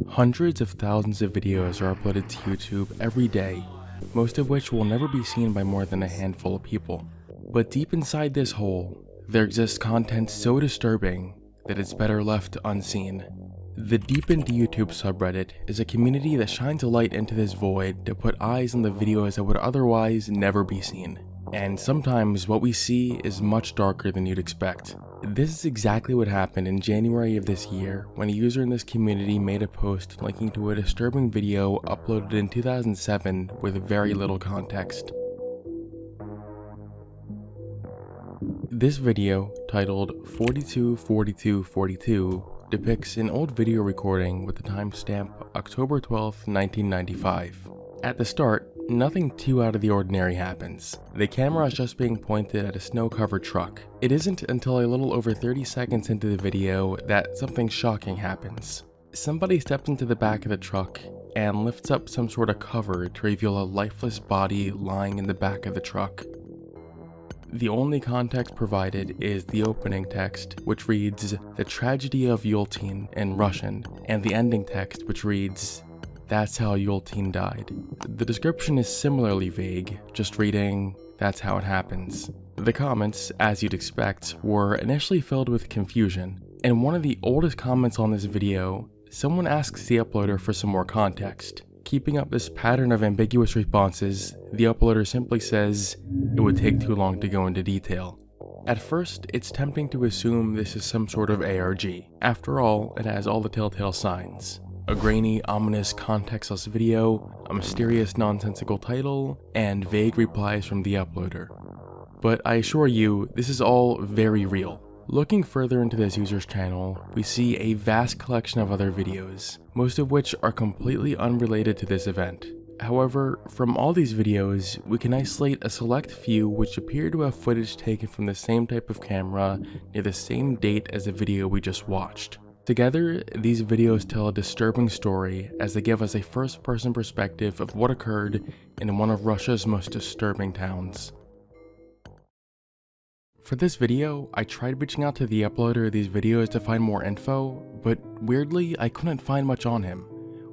Hundreds of thousands of videos are uploaded to YouTube every day, most of which will never be seen by more than a handful of people. But deep inside this hole, there exists content so disturbing that it's better left unseen. The Deep Into YouTube subreddit is a community that shines a light into this void to put eyes on the videos that would otherwise never be seen. And sometimes what we see is much darker than you'd expect. This is exactly what happened in January of this year when a user in this community made a post linking to a disturbing video uploaded in 2007 with very little context. This video, titled 424242, depicts an old video recording with the timestamp October 12, 1995. At the start, nothing too out of the ordinary happens. The camera is just being pointed at a snow-covered truck. It isn't until a little over 30 seconds into the video that something shocking happens. Somebody steps into the back of the truck and lifts up some sort of cover to reveal a lifeless body lying in the back of the truck. The only context provided is the opening text, which reads, "The Tragedy of Yultin" in Russian, and the ending text, which reads, "That's how Yultin died." The description is similarly vague, just reading, "That's how it happens." The comments, as you'd expect, were initially filled with confusion. In one of the oldest comments on this video, someone asks the uploader for some more context. Keeping up this pattern of ambiguous responses, the uploader simply says, "It would take too long to go into detail." At first, it's tempting to assume this is some sort of ARG. After all, it has all the telltale signs. A grainy, ominous, contextless video, a mysterious, nonsensical title, and vague replies from the uploader. But I assure you, this is all very real. Looking further into this user's channel, we see a vast collection of other videos, most of which are completely unrelated to this event. However, from all these videos, we can isolate a select few which appear to have footage taken from the same type of camera near the same date as the video we just watched. Together, these videos tell a disturbing story as they give us a first-person perspective of what occurred in one of Russia's most disturbing towns. For this video, I tried reaching out to the uploader of these videos to find more info, but weirdly, I couldn't find much on him,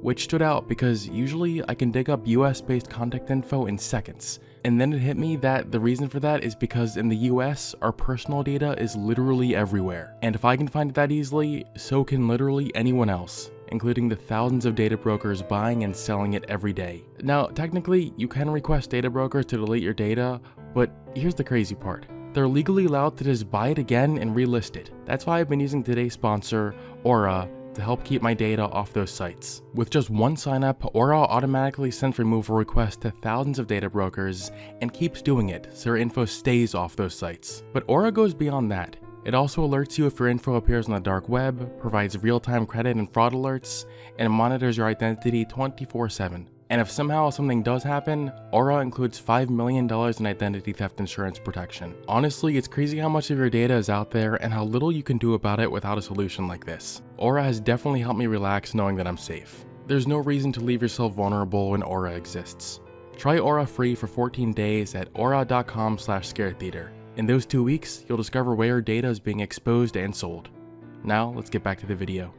which stood out because usually I can dig up US-based contact info in seconds. And then it hit me that the reason for that is because in the US, our personal data is literally everywhere. And if I can find it that easily, so can literally anyone else, including the thousands of data brokers buying and selling it every day. Now, technically, you can request data brokers to delete your data, but here's the crazy part. They're legally allowed to just buy it again and relist it. That's why I've been using today's sponsor, Aura, to help keep my data off those sites. With just one sign-up, Aura automatically sends removal requests to thousands of data brokers and keeps doing it so your info stays off those sites. But Aura goes beyond that. It also alerts you if your info appears on the dark web, provides real-time credit and fraud alerts, and monitors your identity 24/7. And if somehow something does happen, Aura includes $5 million in identity theft insurance protection. Honestly, it's crazy how much of your data is out there and how little you can do about it without a solution like this. Aura has definitely helped me relax knowing that I'm safe. There's no reason to leave yourself vulnerable when Aura exists. Try Aura free for 14 days at aura.com/ScareTheater. In those 2 weeks, you'll discover where your data is being exposed and sold. Now, let's get back to the video.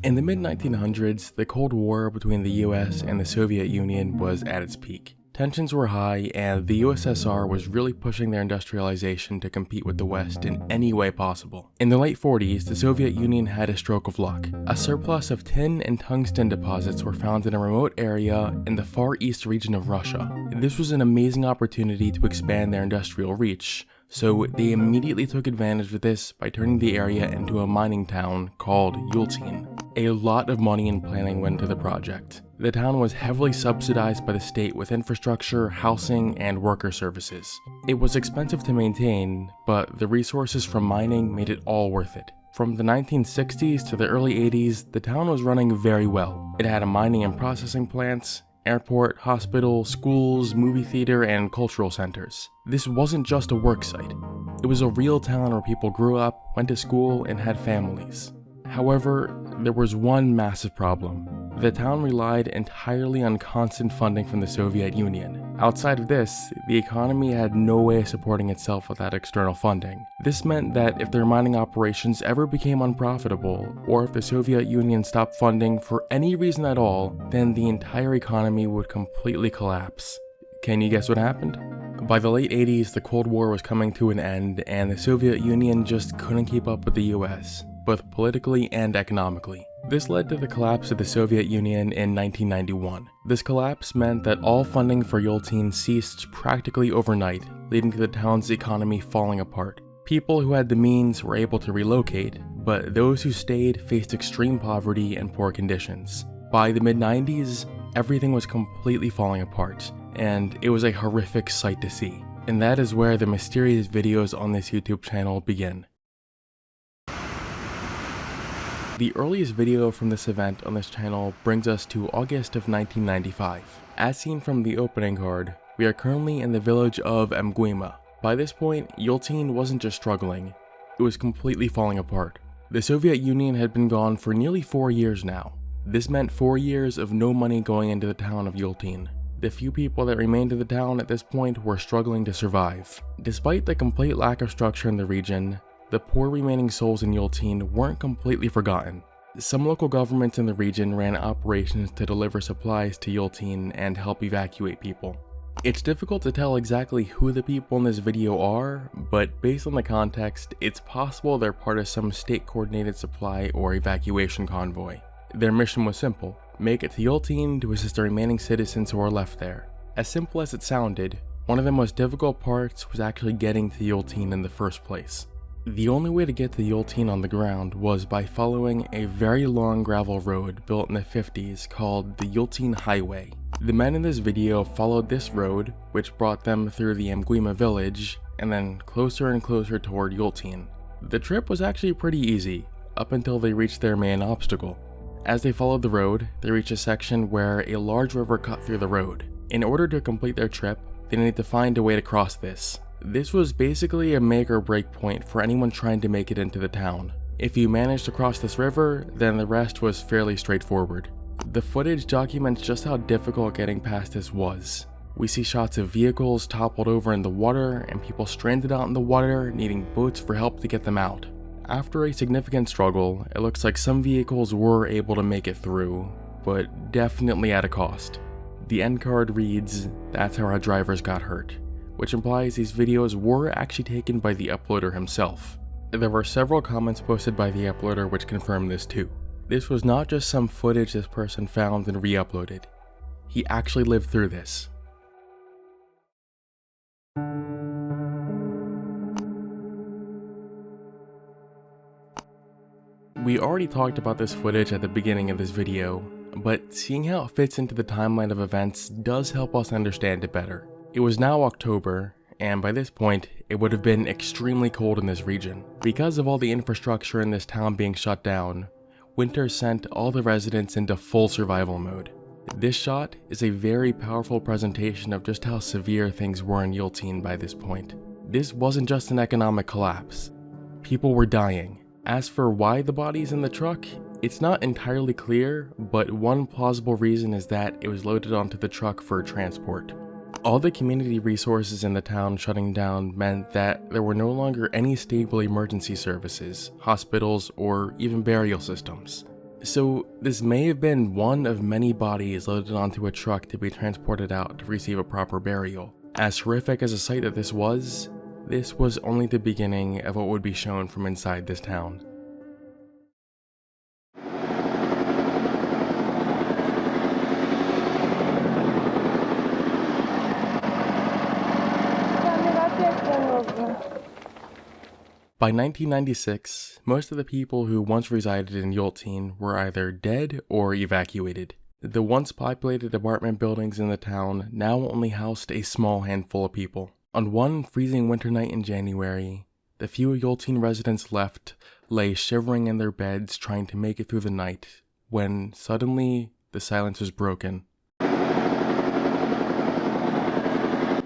In the mid-1900s, the Cold War between the US and the Soviet Union was at its peak. Tensions were high, and the USSR was really pushing their industrialization to compete with the West in any way possible. In the late 40s, the Soviet Union had a stroke of luck. A surplus of tin and tungsten deposits were found in a remote area in the far east region of Russia. This was an amazing opportunity to expand their industrial reach, so they immediately took advantage of this by turning the area into a mining town called ELPHNT. A lot of money and planning went into the project. The town was heavily subsidized by the state with infrastructure, housing, and worker services. It was expensive to maintain, but the resources from mining made it all worth it. From the 1960s to the early 80s, the town was running very well. It had a mining and processing plants, airport, hospital, schools, movie theater, and cultural centers. This wasn't just a work site. It was a real town where people grew up, went to school, and had families. However, there was one massive problem. The town relied entirely on constant funding from the Soviet Union. Outside of this, the economy had no way of supporting itself without external funding. This meant that if their mining operations ever became unprofitable, or if the Soviet Union stopped funding for any reason at all, then the entire economy would completely collapse. Can you guess what happened? By the late 80s, the Cold War was coming to an end, and the Soviet Union just couldn't keep up with the US, both politically and economically. This led to the collapse of the Soviet Union in 1991. This collapse meant that all funding for ELPHNT ceased practically overnight, leading to the town's economy falling apart. People who had the means were able to relocate, but those who stayed faced extreme poverty and poor conditions. By the mid-90s, everything was completely falling apart, and it was a horrific sight to see. And that is where the mysterious videos on this YouTube channel begin. The earliest video from this event on this channel brings us to August of 1995. As seen from the opening card, we are currently in the village of Myuu. By this point, ELPHNT wasn't just struggling, it was completely falling apart. The Soviet Union had been gone for nearly 4 years now. This meant 4 years of no money going into the town of ELPHNT. The few people that remained in the town at this point were struggling to survive. Despite the complete lack of structure in the region, the poor remaining souls in ELPHNT weren't completely forgotten. Some local governments in the region ran operations to deliver supplies to ELPHNT and help evacuate people. It's difficult to tell exactly who the people in this video are, but based on the context, it's possible they're part of some state-coordinated supply or evacuation convoy. Their mission was simple: make it to ELPHNT to assist the remaining citizens who are left there. As simple as it sounded, one of the most difficult parts was actually getting to ELPHNT in the first place. The only way to get to ELPHNT on the ground was by following a very long gravel road built in the 50s called the ELPHNT Highway. The men in this video followed this road, which brought them through the Myuu village, and then closer and closer toward ELPHNT. The trip was actually pretty easy, up until they reached their main obstacle. As they followed the road, they reached a section where a large river cut through the road. In order to complete their trip, they needed to find a way to cross this. This was basically a make or break point for anyone trying to make it into the town. If you managed to cross this river, then the rest was fairly straightforward. The footage documents just how difficult getting past this was. We see shots of vehicles toppled over in the water and people stranded out in the water needing boats for help to get them out. After a significant struggle, it looks like some vehicles were able to make it through, but definitely at a cost. The end card reads, "That's how our drivers got hurt," which implies these videos were actually taken by the uploader himself. There were several comments posted by the uploader which confirmed this too. This was not just some footage this person found and re-uploaded. He actually lived through this. We already talked about this footage at the beginning of this video, but seeing how it fits into the timeline of events does help us understand it better. It was now October, and by this point, it would have been extremely cold in this region. Because of all the infrastructure in this town being shut down, winter sent all the residents into full survival mode. This shot is a very powerful presentation of just how severe things were in ELPHNT by this point. This wasn't just an economic collapse. People were dying. As for why the body's in the truck, it's not entirely clear, but one plausible reason is that it was loaded onto the truck for transport. All the community resources in the town shutting down meant that there were no longer any stable emergency services, hospitals, or even burial systems. So this may have been one of many bodies loaded onto a truck to be transported out to receive a proper burial. As horrific as a sight that this was only the beginning of what would be shown from inside this town. By 1996, most of the people who once resided in ELPHNT were either dead or evacuated. The once populated apartment buildings in the town now only housed a small handful of people. On one freezing winter night in January, the few ELPHNT residents left lay shivering in their beds trying to make it through the night, when suddenly the silence was broken.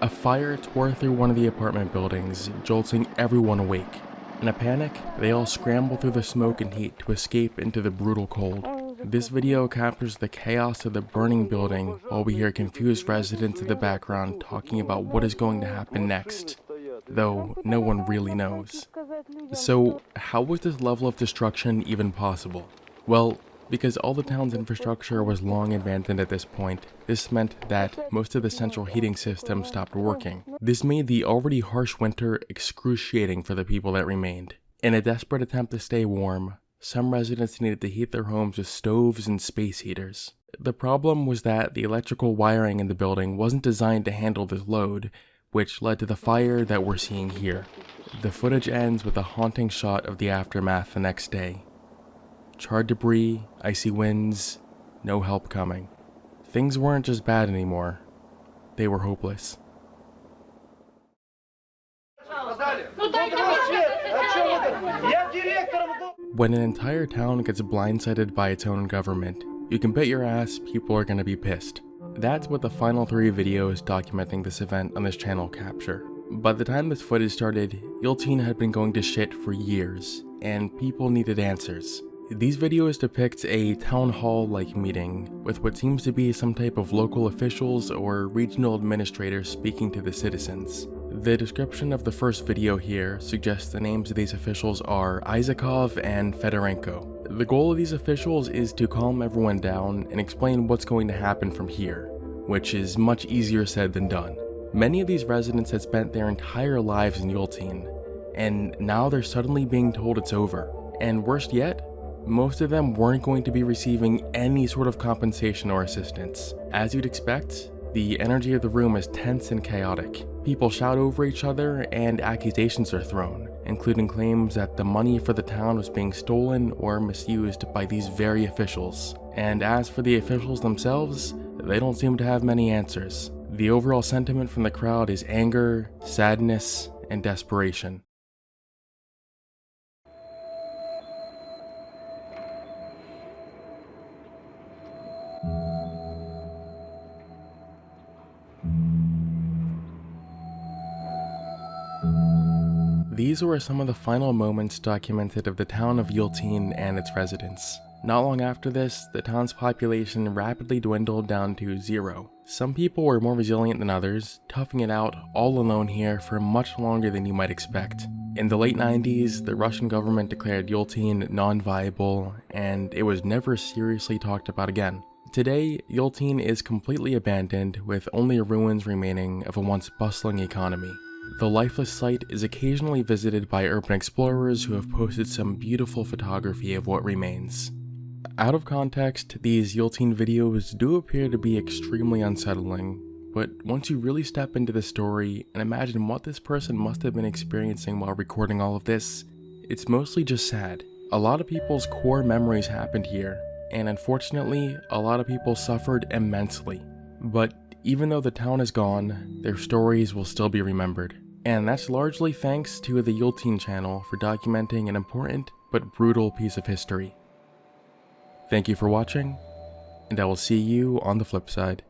A fire tore through one of the apartment buildings, jolting everyone awake. In a panic, they all scramble through the smoke and heat to escape into the brutal cold. This video captures the chaos of the burning building while we hear confused residents in the background talking about what is going to happen next, though no one really knows. So, how was this level of destruction even possible? Well, because all the town's infrastructure was long abandoned at this point, this meant that most of the central heating system stopped working. This made the already harsh winter excruciating for the people that remained. In a desperate attempt to stay warm, some residents needed to heat their homes with stoves and space heaters. The problem was that the electrical wiring in the building wasn't designed to handle this load, which led to the fire that we're seeing here. The footage ends with a haunting shot of the aftermath the next day. Charred debris, icy winds, no help coming. Things weren't just bad anymore, they were hopeless. When an entire town gets blindsided by its own government, you can bet your ass people are gonna be pissed. That's what the final 3 videos documenting this event on this channel capture. By the time this footage started, ELPHNT had been going to shit for years, and people needed answers. These videos depict a town hall-like meeting with what seems to be some type of local officials or regional administrators speaking to the citizens. The description of the first video here suggests the names of these officials are Isakov and Fedorenko. The goal of these officials is to calm everyone down and explain what's going to happen from here, which is much easier said than done. Many of these residents had spent their entire lives in ELPHNT, and now they're suddenly being told it's over. And worst yet, most of them weren't going to be receiving any sort of compensation or assistance. As you'd expect, the energy of the room is tense and chaotic. People shout over each other and accusations are thrown, including claims that the money for the town was being stolen or misused by these very officials. And as for the officials themselves, they don't seem to have many answers. The overall sentiment from the crowd is anger, sadness, and desperation. These were some of the final moments documented of the town of ELPHNT and its residents. Not long after this, the town's population rapidly dwindled down to 0. Some people were more resilient than others, toughing it out all alone here for much longer than you might expect. In the late 90s, the Russian government declared ELPHNT non-viable, and it was never seriously talked about again. Today, ELPHNT is completely abandoned, with only ruins remaining of a once bustling economy. The lifeless site is occasionally visited by urban explorers who have posted some beautiful photography of what remains. Out of context, these ELPHNT videos do appear to be extremely unsettling, but once you really step into the story and imagine what this person must have been experiencing while recording all of this, it's mostly just sad. A lot of people's core memories happened here, and unfortunately, a lot of people suffered immensely. But even though the town is gone, their stories will still be remembered. And that's largely thanks to the ELPHNT channel for documenting an important but brutal piece of history. Thank you for watching, and I will see you on the flip side.